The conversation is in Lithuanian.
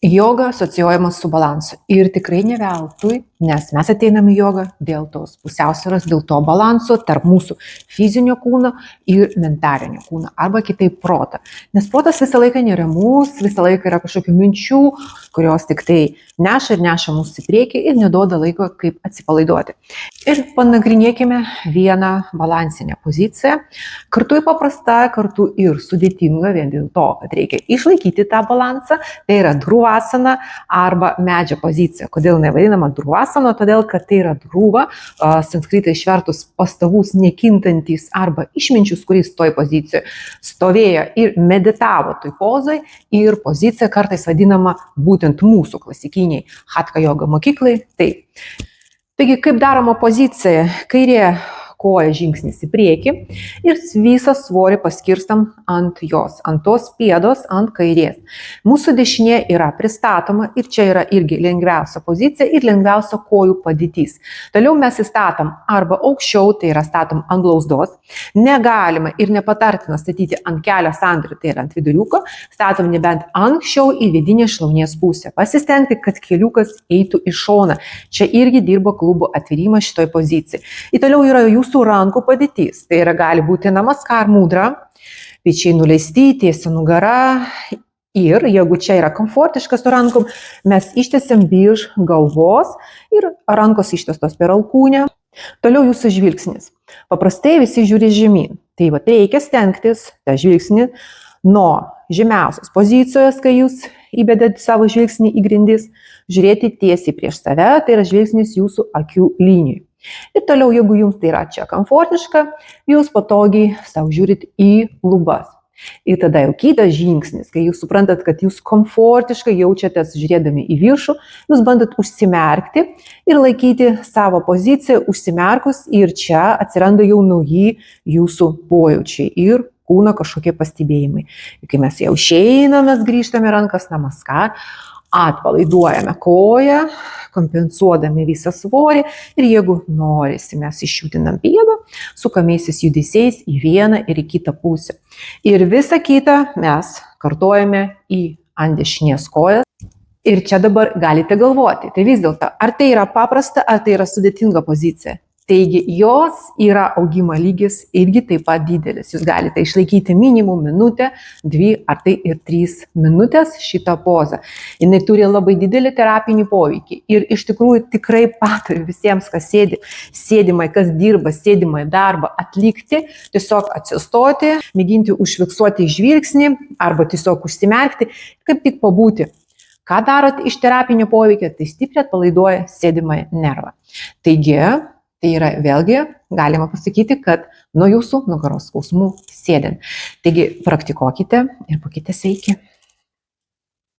Joga asocijuojama su balansu ir tikrai ne veltui, nes mes ateinam į jogą dėl tos pusiausvyros, dėl to balanso tarp mūsų fizinio kūno ir mentalinio kūno arba kitaip proto. Nes protas visą laiką neramus, visą laiką yra kažkokių minčių, kurios tik tai neša ir neša mus į priekį ir neduoda laiko kaip atsipalaiduoti. Ir panagrinėkime vieną balansinę poziciją, kartu ir paprasta, kartu ir sudėtinga, vien dėl to, kad reikia išlaikyti tą balansą, tai yra druvasana arba medžio pozicija. Kodėl nevadinama druvasana? Todėl, kad tai yra druva, sanskritai išvertus pastovus, nekintantis arba išminčius, kuris toj pozicijoje stovėjo ir meditavo toj pozai ir pozicija kartais vadinama būtent mūsų klasikiniai Hatha joga mokyklai. Taigi, kaip daroma pozicija, kairė koja žingsnis į priekį ir visą svorį paskirstam ant jos, ant tos pėdos, ant kairės. Mūsų dešinė yra pristatoma ir čia yra irgi lengviausia pozicija ir lengviausia kojų padėtis. Toliau mes įstatom arba aukščiau, tai yra statom ant blauzdos. Negalima ir nepatartina statyti ant kelio sandūrio, tai yra ant viduriuko, statom nebent anksčiau į vidinę šlaunies pusę. Pasistengti, kad keliukas eitų į šoną. Čia irgi dirba klubo atvirimas šitoj pozicijai. Ir toliau yra jūsų rankų padėtis. Tai yra gali būti namaskar mudra, pečiai nuleisti, tiesia nugara. Ir jeigu čia yra komfortiškas su rankom, mes ištiesiam virš galvos ir rankos ištiestos per alkūnę. Toliau jūsų žvilgsnis. Paprastai visi žiūri žemyn. Tai reikia stengtis tą žvilgsnį nuo žemiausios pozicijos, kai jūs įbedat savo žvilgsnį į grindis, žiūrėti tiesiai prieš save, tai yra žvilgsnis jūsų akių linijų. Ir toliau, jeigu jums tai yra čia komfortiška, jūs patogiai savo žiūrit į lubas. Ir tada jau kitas žingsnis, kai jūs suprantat, kad jūs komfortiškai jaučiatės žiūrėdami į viršų, jūs bandot užsimerkti ir laikyti savo poziciją užsimerkus ir čia atsiranda jau nauji jūsų pojūčiai ir kūno kažkokie pastebėjimai. Ir kai mes jau išeiname, mes grįžtame rankas namaskar, atpalaiduojame koją, kompensuodami visą svorį ir jeigu norisi, mes išjudinam pėdą, sukamiaisiais judesiais į vieną ir į kitą pusę. Ir visą kitą mes kartojame ant dešinės kojas. Ir čia dabar galite galvoti, tai vis dėlto, ar tai yra paprasta, ar tai yra sudėtinga pozicija. Taigi jos yra augimo lygis irgi taip pat didelis. Jūs galite išlaikyti minimum minutę, 2 ar tai ir 3 minutės šitą pozą. Jis turi labai didelį terapinį poveikį. Ir iš tikrųjų tikrai patariu visiems, kas sėdimai, kas dirba sėdimai darbą atlikti, tiesiog atsistoti, mėginti užfiksuoti žvilgsnį arba tiesiog užsimerkti, kaip tik pabūti. Ką darot iš terapinio poveikio, tai stipriai atpalaiduoja sėdimąjį nervą. Taigi, tai yra vėlgi, galima pasakyti, kad nuo jūsų nugaros skausmų sėdint. Taigi, praktikuokite ir būkite sveiki.